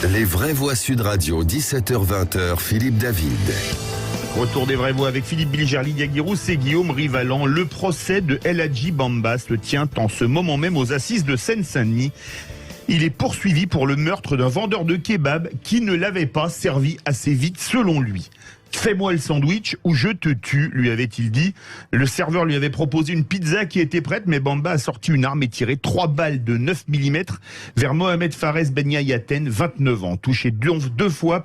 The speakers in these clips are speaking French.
Les vraies voix Sud Radio, 17h-20h, Philippe David. Retour des vraies voix avec Philippe Bilger, Lydia Guirousse et Guillaume Rivalan. Le procès de El Hadji Bamba se tient en ce moment même aux assises de Seine-Saint-Denis. Il est poursuivi pour le meurtre d'un vendeur de kebab qui ne l'avait pas servi assez vite selon lui. « Fais-moi le sandwich ou je te tue », lui avait-il dit. Le serveur lui avait proposé une pizza qui était prête, mais Bamba a sorti une arme et tiré 3 balles de 9 mm vers Mohamed Fares Ben Yayaten, 29 ans, touché deux fois,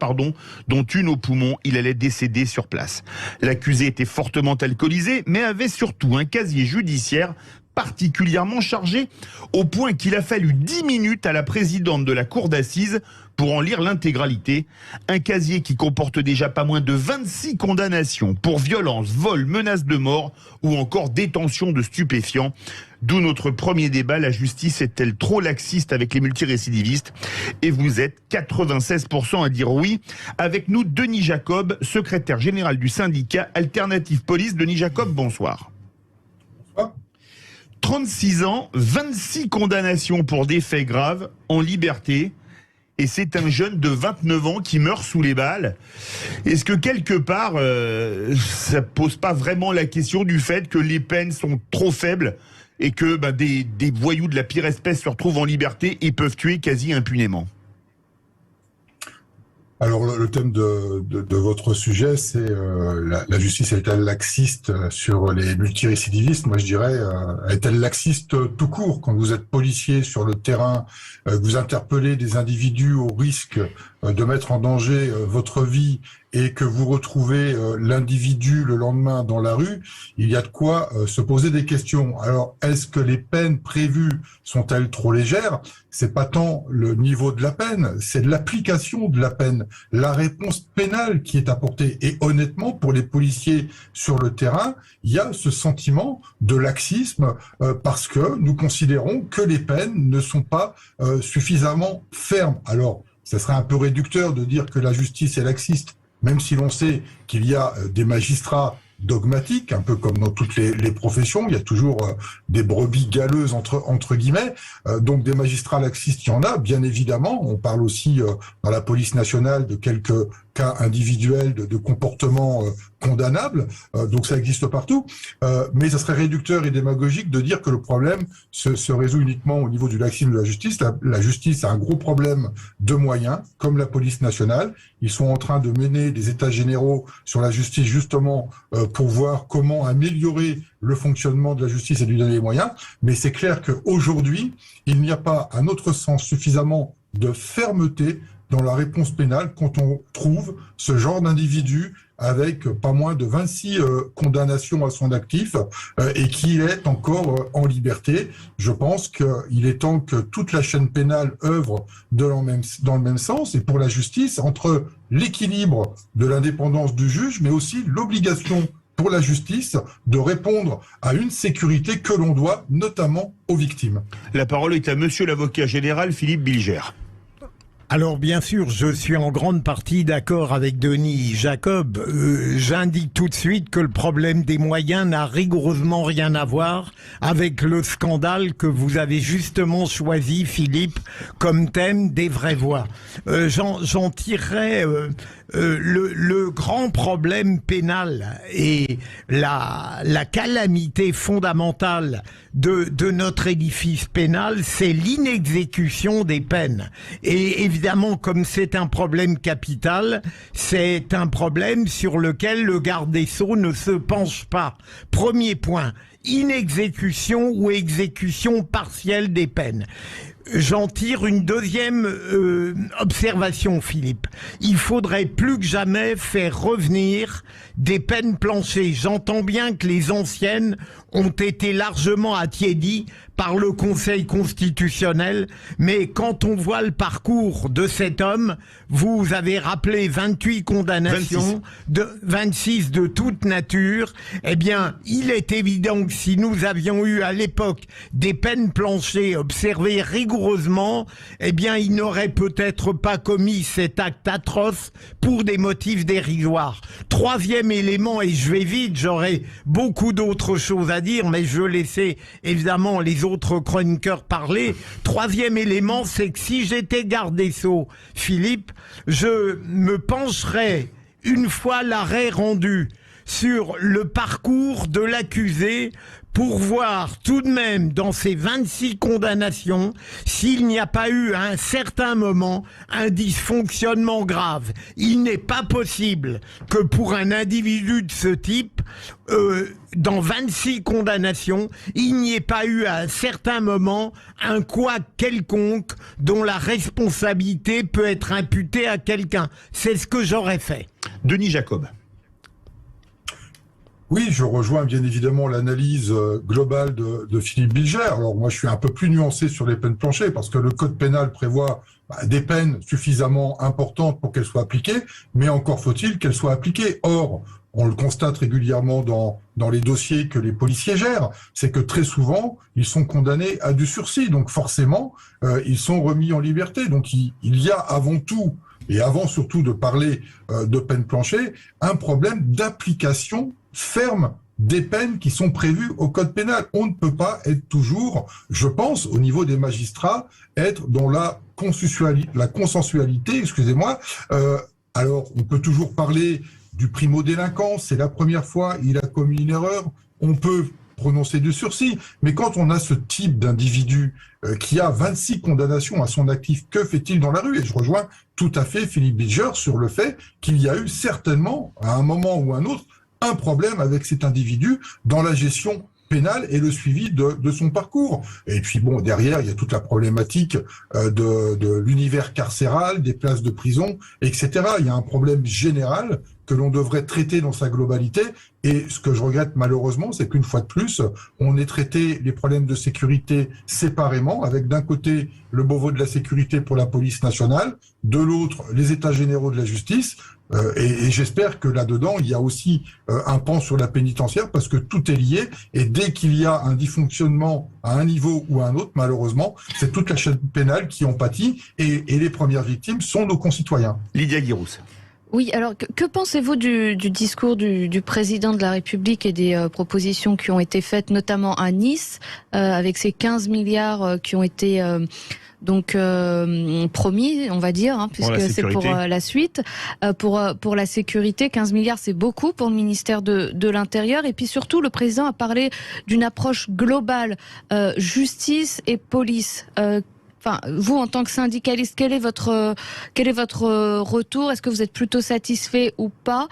dont une au poumon. Il allait décéder sur place. L'accusé était fortement alcoolisé, mais avait surtout un casier judiciaire particulièrement chargé, au point qu'il a fallu 10 minutes à la présidente de la cour d'assises pour en lire l'intégralité. Un casier qui comporte déjà pas moins de 26 condamnations pour violence, vol, menace de mort ou encore détention de stupéfiants. D'où notre premier débat, la justice est-elle trop laxiste avec les multirécidivistes? Et vous êtes 96% à dire oui. Avec nous, Denis Jacob, secrétaire général du syndicat Alternative Police. Denis Jacob, bonsoir. 36 ans, 26 condamnations pour des faits graves, en liberté. Et c'est un jeune de 29 ans qui meurt sous les balles. Est-ce que quelque part, ça pose pas vraiment la question du fait que les peines sont trop faibles et que des voyous de la pire espèce se retrouvent en liberté et peuvent tuer quasi impunément? Alors le thème de votre sujet, c'est la justice est-elle laxiste sur les multirécidivistes? Moi je dirais, est-elle laxiste tout court? Quand vous êtes policier sur le terrain, vous interpellez des individus au risque de mettre en danger votre vie et que vous retrouvez l'individu le lendemain dans la rue, il y a de quoi se poser des questions. Alors, est-ce que les peines prévues sont-elles trop légères? C'est pas tant le niveau de la peine, c'est l'application de la peine, la réponse pénale qui est apportée. Et honnêtement, pour les policiers sur le terrain, il y a ce sentiment de laxisme parce que nous considérons que les peines ne sont pas suffisamment fermes. Alors, ça serait un peu réducteur de dire que la justice est laxiste, même si l'on sait qu'il y a des magistrats dogmatiques, un peu comme dans toutes les professions, il y a toujours des brebis galeuses entre guillemets, donc des magistrats laxistes, il y en a, bien évidemment. On parle aussi dans la police nationale de quelques cas individuels de comportements condamnables, donc ça existe partout, mais ça serait réducteur et démagogique de dire que le problème se résout uniquement au niveau du laxisme de la justice. La justice a un gros problème de moyens, comme la police nationale. Ils sont en train de mener des états généraux sur la justice justement pour voir comment améliorer le fonctionnement de la justice et lui donner les moyens, mais c'est clair qu'aujourd'hui, il n'y a pas, à notre sens, suffisamment de fermeté dans la réponse pénale quand on trouve ce genre d'individu avec pas moins de 26 condamnations à son actif et qui est encore en liberté. Je pense qu'il est temps que toute la chaîne pénale œuvre dans le même sens, et pour la justice, entre l'équilibre de l'indépendance du juge, mais aussi l'obligation pour la justice de répondre à une sécurité que l'on doit notamment aux victimes. La parole est à monsieur l'avocat général Philippe Bilger. Alors bien sûr, je suis en grande partie d'accord avec Denis Jacob. J'indique tout de suite que le problème des moyens n'a rigoureusement rien à voir avec le scandale que vous avez justement choisi, Philippe, comme thème des vraies voix. J'en tirerai le grand problème pénal et la calamité fondamentale de notre édifice pénal, c'est l'inexécution des peines. Et évidemment, comme c'est un problème capital, c'est un problème sur lequel le garde des Sceaux ne se penche pas. Premier point, inexécution ou exécution partielle des peines. J'en tire une deuxième observation, Philippe. Il faudrait plus que jamais faire revenir des peines planchées. J'entends bien que les anciennes ont été largement attiédies par le Conseil constitutionnel, mais quand on voit le parcours de cet homme, vous avez rappelé 28 condamnations, 26 de toute nature, eh bien, il est évident que si nous avions eu à l'époque des peines planchées observées rigoureusement rigoureusement, eh bien, il n'aurait peut-être pas commis cet acte atroce pour des motifs dérisoires. Troisième élément, et je vais vite, j'aurais beaucoup d'autres choses à dire, mais je vais laisser évidemment les autres chroniqueurs parler. Troisième élément, c'est que si j'étais garde des Sceaux, Philippe, je me pencherais, une fois l'arrêt rendu, sur le parcours de l'accusé pour voir tout de même dans ces 26 condamnations s'il n'y a pas eu à un certain moment un dysfonctionnement grave. Il n'est pas possible que pour un individu de ce type, dans 26 condamnations, il n'y ait pas eu à un certain moment un couac quelconque dont la responsabilité peut être imputée à quelqu'un. C'est ce que j'aurais fait. Denis Jacob. Oui, je rejoins bien évidemment l'analyse globale de Philippe Bilger. Alors moi, je suis un peu plus nuancé sur les peines planchers parce que le code pénal prévoit des peines suffisamment importantes pour qu'elles soient appliquées, mais encore faut-il qu'elles soient appliquées. Or, on le constate régulièrement dans les dossiers que les policiers gèrent, c'est que très souvent, ils sont condamnés à du sursis. Donc forcément, ils sont remis en liberté. Donc il y a avant tout, et avant surtout de parler de peine planchers, un problème d'application ferme des peines qui sont prévues au code pénal. On ne peut pas être toujours, je pense, au niveau des magistrats, être dans la consensualité, excusez-moi. Alors, on peut toujours parler du primo-délinquant, c'est la première fois, il a commis une erreur, on peut prononcer du sursis, mais quand on a ce type d'individu qui a 26 condamnations à son actif, que fait-il dans la rue? Et je rejoins tout à fait Philippe Bilger sur le fait qu'il y a eu certainement, à un moment ou un autre, un problème avec cet individu dans la gestion pénale et le suivi de son parcours. Et puis bon, derrière, il y a toute la problématique de l'univers carcéral, des places de prison, etc. Il y a un problème général que l'on devrait traiter dans sa globalité. Et ce que je regrette malheureusement, c'est qu'une fois de plus, on ait traité les problèmes de sécurité séparément, avec d'un côté le Beauvau de la sécurité pour la police nationale, de l'autre les états généraux de la justice. Et j'espère que là-dedans, il y a aussi un pan sur la pénitentiaire, parce que tout est lié. Et dès qu'il y a un dysfonctionnement à un niveau ou à un autre, malheureusement, c'est toute la chaîne pénale qui en pâtit. Et les premières victimes sont nos concitoyens. Lydia Guirousse. Oui, alors que pensez-vous du discours du président de la République et des propositions qui ont été faites, notamment à Nice, avec ces 15 milliards qui ont été promis, on va dire, puisque c'est pour la suite, pour la sécurité. 15 milliards, c'est beaucoup pour le ministère de l'Intérieur. Et puis surtout, le président a parlé d'une approche globale, justice et police. Enfin, vous, en tant que syndicaliste, quel est votre retour? Est-ce que vous êtes plutôt satisfait ou pas?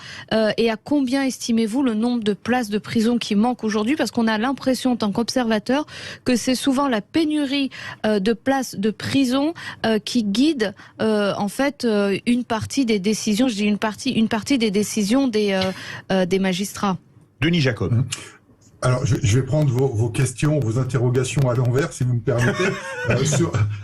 Et à combien estimez-vous le nombre de places de prison qui manquent aujourd'hui? Parce qu'on a l'impression, en tant qu'observateur, que c'est souvent la pénurie de places de prison qui guide en fait une partie des décisions. Je dis une partie des décisions des magistrats. Denis Jacob. Alors, je vais prendre vos questions, vos interrogations à l'envers, si vous me permettez.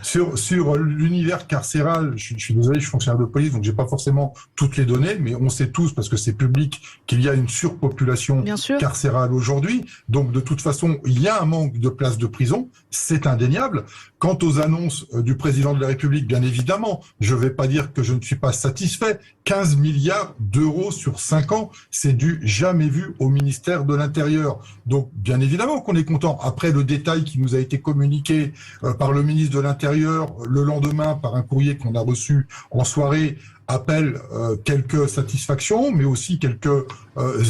Sur l'univers carcéral, je suis désolé, je suis fonctionnaire de police, donc j'ai pas forcément toutes les données, mais on sait tous, parce que c'est public, qu'il y a une surpopulation carcérale aujourd'hui. Donc, de toute façon, il y a un manque de places de prison, c'est indéniable. Quant aux annonces du président de la République, bien évidemment, je vais pas dire que je ne suis pas satisfait. 15 milliards d'euros sur 5 ans, c'est du jamais vu au ministère de l'Intérieur. Donc, bien évidemment qu'on est content. Après, le détail qui nous a été communiqué par le ministre de l'Intérieur le lendemain par un courrier qu'on a reçu en soirée appelle quelques satisfactions, mais aussi quelques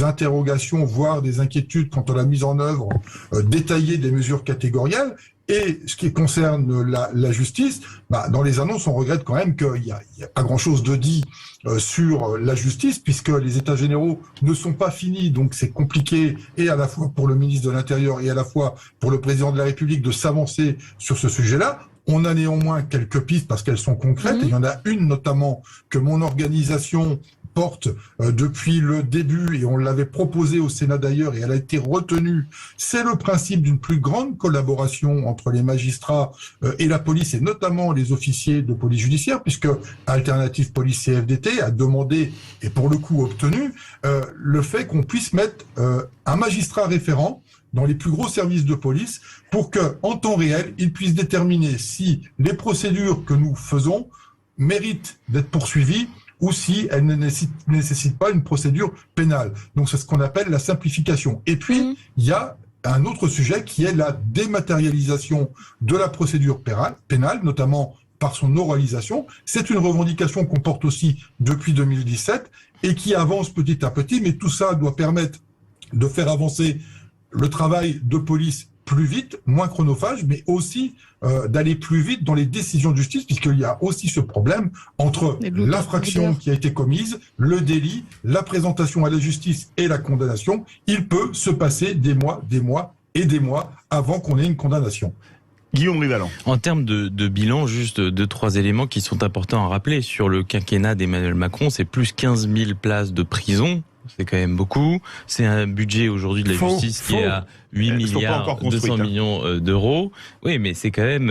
interrogations, voire des inquiétudes quant à la mise en œuvre détaillée des mesures catégorielles. Et ce qui concerne la justice, dans les annonces, on regrette quand même qu'il y a pas grand-chose de dit sur la justice, puisque les états généraux ne sont pas finis. Donc c'est compliqué, et à la fois pour le ministre de l'Intérieur et à la fois pour le président de la République, de s'avancer sur ce sujet-là. On a néanmoins quelques pistes parce qu'elles sont concrètes. Et il y en a une notamment que mon organisation porte depuis le début, et on l'avait proposé au Sénat d'ailleurs, et elle a été retenue. C'est le principe d'une plus grande collaboration entre les magistrats et la police, et notamment les officiers de police judiciaire, puisque Alternative Police CFDT a demandé, et pour le coup obtenu, le fait qu'on puisse mettre un magistrat référent dans les plus gros services de police pour que, en temps réel, ils puissent déterminer si les procédures que nous faisons méritent d'être poursuivies ou si elles ne nécessitent pas une procédure pénale. Donc c'est ce qu'on appelle la simplification. Et puis, il y a un autre sujet qui est la dématérialisation de la procédure pénale, notamment par son oralisation. C'est une revendication qu'on porte aussi depuis 2017 et qui avance petit à petit, mais tout ça doit permettre de faire avancer le travail de police plus vite, moins chronophage, mais aussi d'aller plus vite dans les décisions de justice, puisqu'il y a aussi ce problème entre l'infraction qui a été commise, le délit, la présentation à la justice et la condamnation. Il peut se passer des mois avant qu'on ait une condamnation. Guillaume Rivalan. En termes de bilan, juste 2-3 éléments qui sont importants à rappeler. Sur le quinquennat d'Emmanuel Macron, c'est plus 15 000 places de prison. C'est quand même beaucoup. C'est un budget aujourd'hui de la justice qui est à 8 milliards 200 millions d'euros. Oui, mais c'est quand même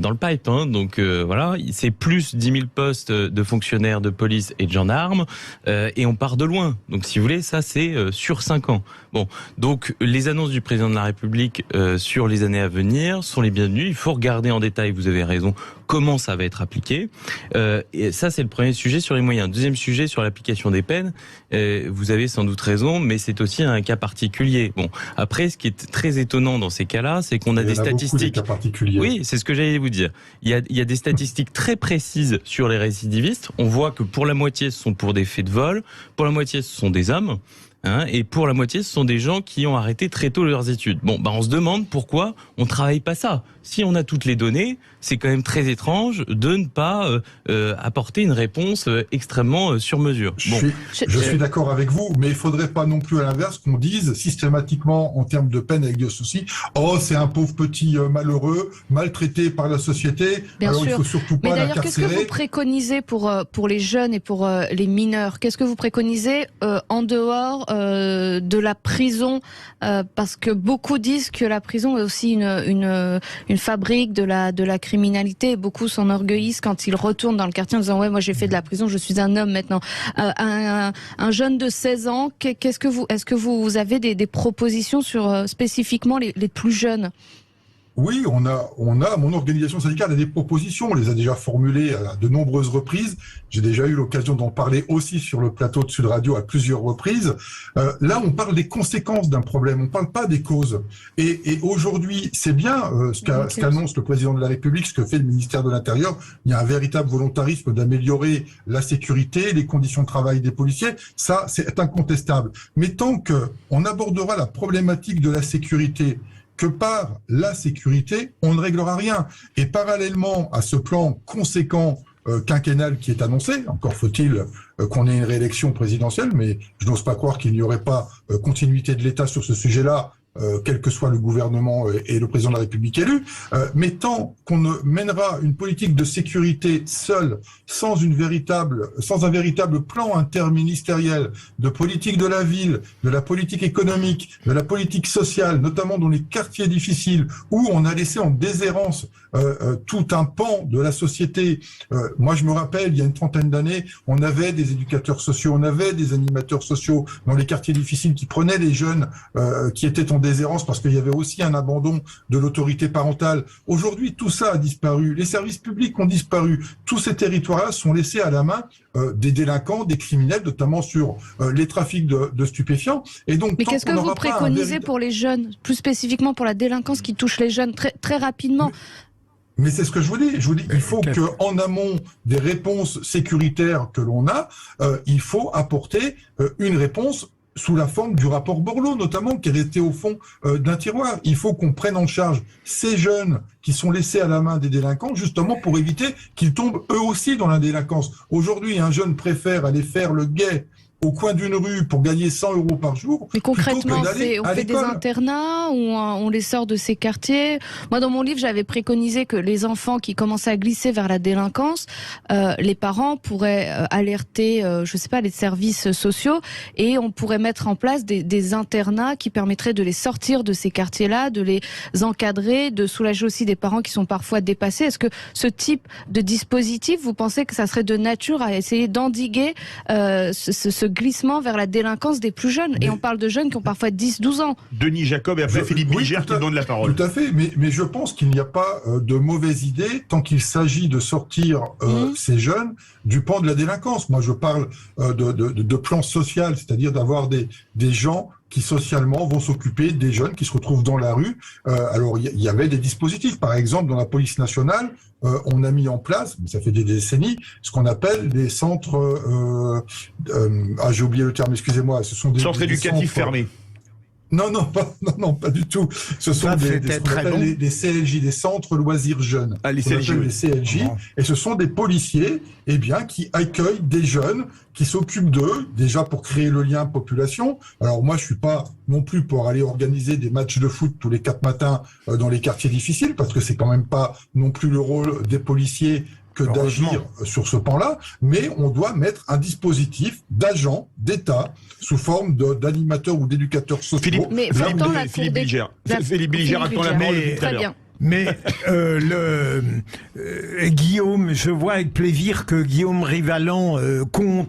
dans le pipe. Hein. Donc voilà, c'est plus 10 000 postes de fonctionnaires de police et de gendarmes. Et on part de loin. Donc si vous voulez, ça c'est sur 5 ans. Bon, donc les annonces du président de la République sur les années à venir sont les bienvenues. Il faut regarder en détail, vous avez raison, comment ça va être appliqué. Et ça, c'est le premier sujet sur les moyens. Deuxième sujet sur l'application des peines. Vous avez sans doute raison, mais c'est aussi un cas particulier. Bon, après, ce qui est très étonnant dans ces cas-là, c'est qu'on a des statistiques. Cas particuliers. Oui, c'est ce que j'allais vous dire. Il y a des statistiques très précises sur les récidivistes. On voit que pour la moitié, ce sont pour des faits de vol, pour la moitié, ce sont des hommes. Et pour la moitié, ce sont des gens qui ont arrêté très tôt leurs études. Bon, on se demande pourquoi on ne travaille pas ça. Si on a toutes les données, c'est quand même très étrange de ne pas apporter une réponse extrêmement sur mesure. Je suis d'accord avec vous, mais il ne faudrait pas non plus à l'inverse qu'on dise systématiquement en termes de peine avec des soucis, oh c'est un pauvre petit malheureux, maltraité par la société, Bien alors sûr. il faut surtout pas l'incarcérer. Mais d'ailleurs, qu'est-ce que vous préconisez pour les jeunes et pour les mineurs? Qu'est-ce que vous préconisez en dehors de la prison, parce que beaucoup disent que la prison est aussi une fabrique de la criminalité, et beaucoup s'enorgueillissent quand ils retournent dans le quartier en disant ouais, moi j'ai fait de la prison, je suis un homme maintenant. Un jeune de 16 ans, est-ce que vous avez des propositions sur spécifiquement les plus jeunes? Oui, mon organisation syndicale a des propositions, on les a déjà formulées à de nombreuses reprises. J'ai déjà eu l'occasion d'en parler aussi sur le plateau de Sud Radio à plusieurs reprises. Là, on parle des conséquences d'un problème, on parle pas des causes. Et aujourd'hui, c'est bien ce qu'annonce le président de la République, ce que fait le ministère de l'Intérieur. Il y a un véritable volontarisme d'améliorer la sécurité, les conditions de travail des policiers. Ça, c'est incontestable. Mais tant qu'on abordera la problématique de la sécurité que par la sécurité, on ne réglera rien. Et parallèlement à ce plan conséquent quinquennal qui est annoncé, encore faut-il qu'on ait une réélection présidentielle, mais je n'ose pas croire qu'il n'y aurait pas continuité de l'État sur ce sujet-là, quel que soit le gouvernement et le président de la République élu, mais tant qu'on ne mènera une politique de sécurité seule, sans un véritable plan interministériel de politique de la ville, de la politique économique, de la politique sociale, notamment dans les quartiers difficiles, où on a laissé en déshérence tout un pan de la société. Moi, je me rappelle, il y a une trentaine d'années, on avait des éducateurs sociaux, on avait des animateurs sociaux dans les quartiers difficiles qui prenaient les jeunes qui étaient en déshérence parce qu'il y avait aussi un abandon de l'autorité parentale. Aujourd'hui, tout ça a disparu. Les services publics ont disparu. Tous ces territoires-là sont laissés à la main des délinquants, des criminels, notamment sur les trafics de stupéfiants. Et donc, mais qu'est-ce que vous préconisez pour les jeunes, plus spécifiquement pour la délinquance qui touche les jeunes très, très rapidement? Mais c'est ce que je vous dis. Je vous dis, il faut qu'en amont des réponses sécuritaires que l'on a, il faut apporter une réponse sous la forme du rapport Borloo, notamment, qui est resté au fond d'un tiroir. Il faut qu'on prenne en charge ces jeunes qui sont laissés à la main des délinquants, justement pour éviter qu'ils tombent eux aussi dans la délinquance. Aujourd'hui, un jeune préfère aller faire le guet au coin d'une rue pour gagner 100 € par jour. Mais concrètement, on fait des internats ou on les sort de ces quartiers. Moi, dans mon livre, j'avais préconisé que les enfants qui commençaient à glisser vers la délinquance, les parents pourraient alerter, je sais pas, les services sociaux, et on pourrait mettre en place des internats qui permettraient de les sortir de ces quartiers-là, de les encadrer, de soulager aussi des des parents qui sont parfois dépassés. Est-ce que ce type de dispositif, vous pensez que ça serait de nature à essayer d'endiguer ce glissement vers la délinquance des plus jeunes? Et on parle de jeunes qui ont parfois 10-12 ans. Denis Jacob et après Philippe Bilger qui donne la parole. Tout à fait, mais je pense qu'il n'y a pas de mauvaise idée tant qu'il s'agit de sortir ces jeunes du pan de la délinquance. Moi, je parle de plan social, c'est-à-dire d'avoir des gens qui socialement vont s'occuper des jeunes qui se retrouvent dans la rue. Alors, il y avait des dispositifs. Par exemple, dans la police nationale, on a mis en place, mais ça fait des décennies, ce qu'on appelle des centres... j'ai oublié le terme, excusez-moi. Ce sont des centres éducatifs fermés. Non, pas du tout. Ce sont des CLJ, des centres loisirs jeunes. Les CLJ, les CLJ. Et ce sont des policiers, qui accueillent des jeunes, qui s'occupent d'eux, déjà pour créer le lien population. Alors moi, je suis pas non plus pour aller organiser des matchs de foot tous les 4 matins dans les quartiers difficiles, parce que c'est quand même pas non plus le rôle des policiers que d'agir sur ce pan-là, mais on doit mettre un dispositif d'agents d'État sous forme d'animateurs ou d'éducateurs sociaux. Philippe Bilger attend la parole tout à l'heure. Mais Guillaume, je vois avec plaisir que Guillaume Rivalan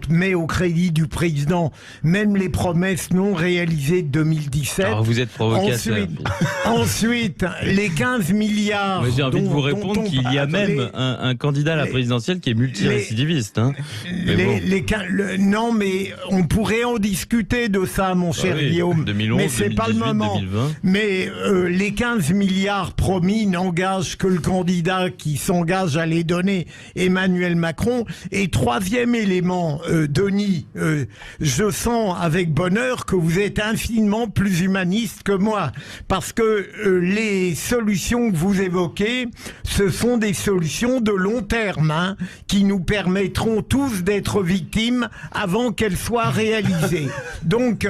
met au crédit du président même les promesses non réalisées de 2017. Alors vous êtes provocateur. Ensuite, les 15 milliards... Moi, j'ai envie de vous répondre qu'il y a même un candidat à la présidentielle qui est multirécidiviste. Non, mais on pourrait en discuter de ça, mon cher Guillaume. 2011, mais c'est 2018, pas le moment. 2020. Mais les 15 milliards promis n'engage que le candidat qui s'engage à les donner, Emmanuel Macron. Et troisième élément, Denis, je sens avec bonheur que vous êtes infiniment plus humaniste que moi, parce que les solutions que vous évoquez, ce sont des solutions de long terme, qui nous permettront tous d'être victimes avant qu'elles soient réalisées. Donc,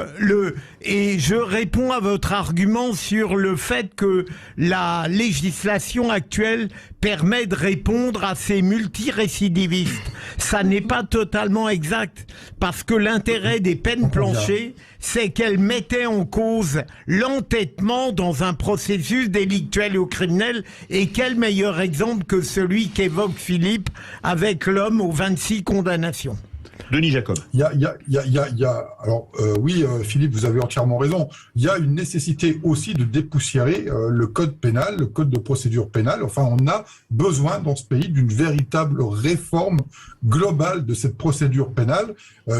et je réponds à votre argument sur le fait que la législation actuelle permet de répondre à ces multirécidivistes. Ça n'est pas totalement exact, parce que l'intérêt des peines planchées, c'est qu'elles mettaient en cause l'entêtement dans un processus délictuel ou criminel. Et quel meilleur exemple que celui qu'évoque Philippe avec l'homme aux 26 condamnations. Denis Jacob. Alors, Philippe, vous avez entièrement raison. Il y a une nécessité aussi de dépoussiérer le code pénal, le code de procédure pénale. Enfin, on a besoin dans ce pays d'une véritable réforme globale de cette procédure pénale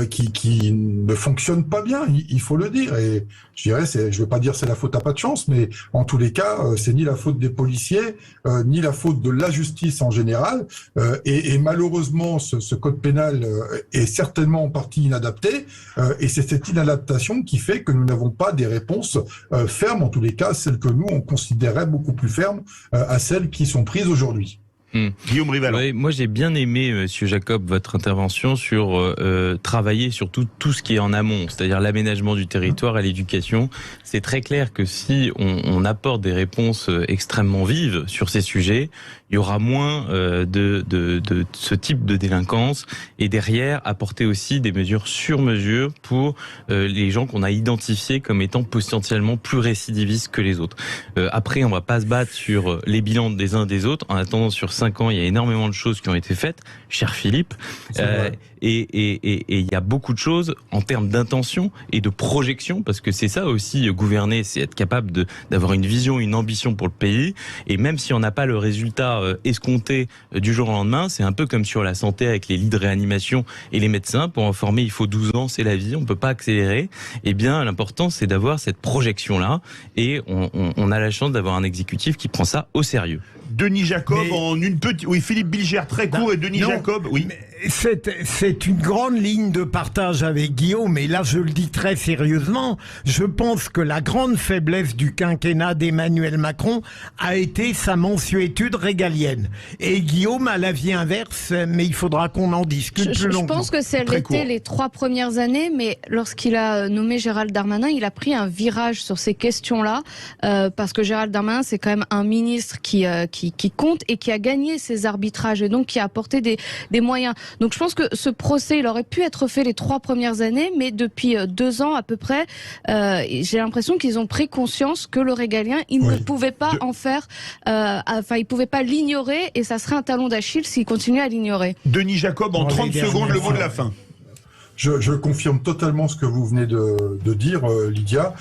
qui ne fonctionne pas bien, il faut le dire. Et je dirais, je veux pas dire c'est la faute à pas de chance, mais en tous les cas, c'est ni la faute des policiers, ni la faute de la justice en général. Et malheureusement, ce code pénal est certainement en partie inadapté, et c'est cette inadaptation qui fait que nous n'avons pas des réponses fermes, en tous les cas, celles que nous, on considérait beaucoup plus fermes à celles qui sont prises aujourd'hui. Guillaume Rivalan. Oui, moi j'ai bien aimé, Monsieur Jacob, votre intervention sur travailler sur tout ce qui est en amont, c'est-à-dire l'aménagement du territoire et l'éducation. C'est très clair que si on apporte des réponses extrêmement vives sur ces sujets, il y aura moins de ce type de délinquance, et derrière apporter aussi des mesures sur mesure pour les gens qu'on a identifiés comme étant potentiellement plus récidivistes que les autres. Après, on va pas se battre sur les bilans des uns des autres. En attendant, sur 5 ans, il y a énormément de choses qui ont été faites, cher Philippe. Et il y a beaucoup de choses en termes d'intention et de projection, parce que c'est ça aussi, gouverner, c'est être capable d'avoir une vision, une ambition pour le pays. Et même si on n'a pas le résultat escompté du jour au lendemain, c'est un peu comme sur la santé avec les lits de réanimation et les médecins. Pour en former, il faut 12 ans, c'est la vie, on peut pas accélérer. Eh bien, l'important, c'est d'avoir cette projection-là, et on a la chance d'avoir un exécutif qui prend ça au sérieux. Denis Jacob en une petite... Oui, Philippe Bilger très court, et Denis Jacob, oui. C'est une grande ligne de partage avec Guillaume, et là je le dis très sérieusement, je pense que la grande faiblesse du quinquennat d'Emmanuel Macron a été sa mansuétude régalienne. Et Guillaume a l'avis inverse, mais il faudra qu'on en discute plus longtemps. Je pense que c'est l'était les 3 premières années, mais lorsqu'il a nommé Gérald Darmanin, il a pris un virage sur ces questions-là, parce que Gérald Darmanin, c'est quand même un ministre qui compte et qui a gagné ses arbitrages, et donc qui a apporté des moyens. Donc je pense que ce procès, il aurait pu être fait les 3 premières années, mais depuis 2 ans à peu près, j'ai l'impression qu'ils ont pris conscience que le régalien, ils ne pouvaient pas en faire, ils pouvaient pas l'ignorer, et ça serait un talon d'Achille s'ils continuaient à l'ignorer. Denis Jacob, en 30 secondes, le mot de la fin. Je confirme totalement ce que vous venez de dire, Lydia.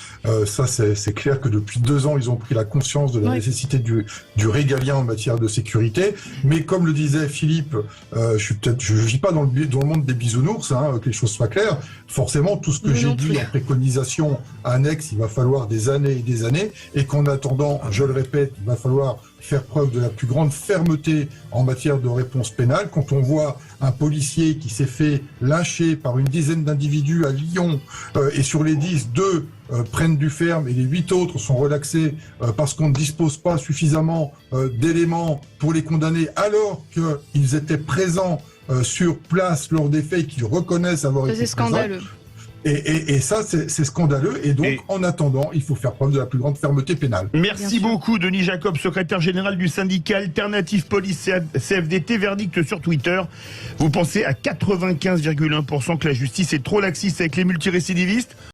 Ça, c'est clair que depuis 2 ans, ils ont pris la conscience de la nécessité du régalien en matière de sécurité. Mais comme le disait Philippe, je vis pas dans le monde des bisounours, que les choses soient claires. Forcément, tout ce que j'ai dit en préconisation annexe, il va falloir des années et des années. Et qu'en attendant, je le répète, il va falloir faire preuve de la plus grande fermeté en matière de réponse pénale. Quand on voit un policier qui s'est fait lyncher par une dizaine d'individus à Lyon, et sur les 10, 2 prennent du ferme et les 8 autres sont relaxés parce qu'on ne dispose pas suffisamment d'éléments pour les condamner, alors qu'ils étaient présents sur place lors des faits qu'ils reconnaissent avoir été présents. C'est scandaleux. Et ça, c'est scandaleux. Et donc, en attendant, il faut faire preuve de la plus grande fermeté pénale. Merci beaucoup, Denis Jacob, secrétaire général du syndicat Alternative Police CFDT. Verdict sur Twitter. Vous pensez à 95,1% que la justice est trop laxiste avec les multirécidivistes ?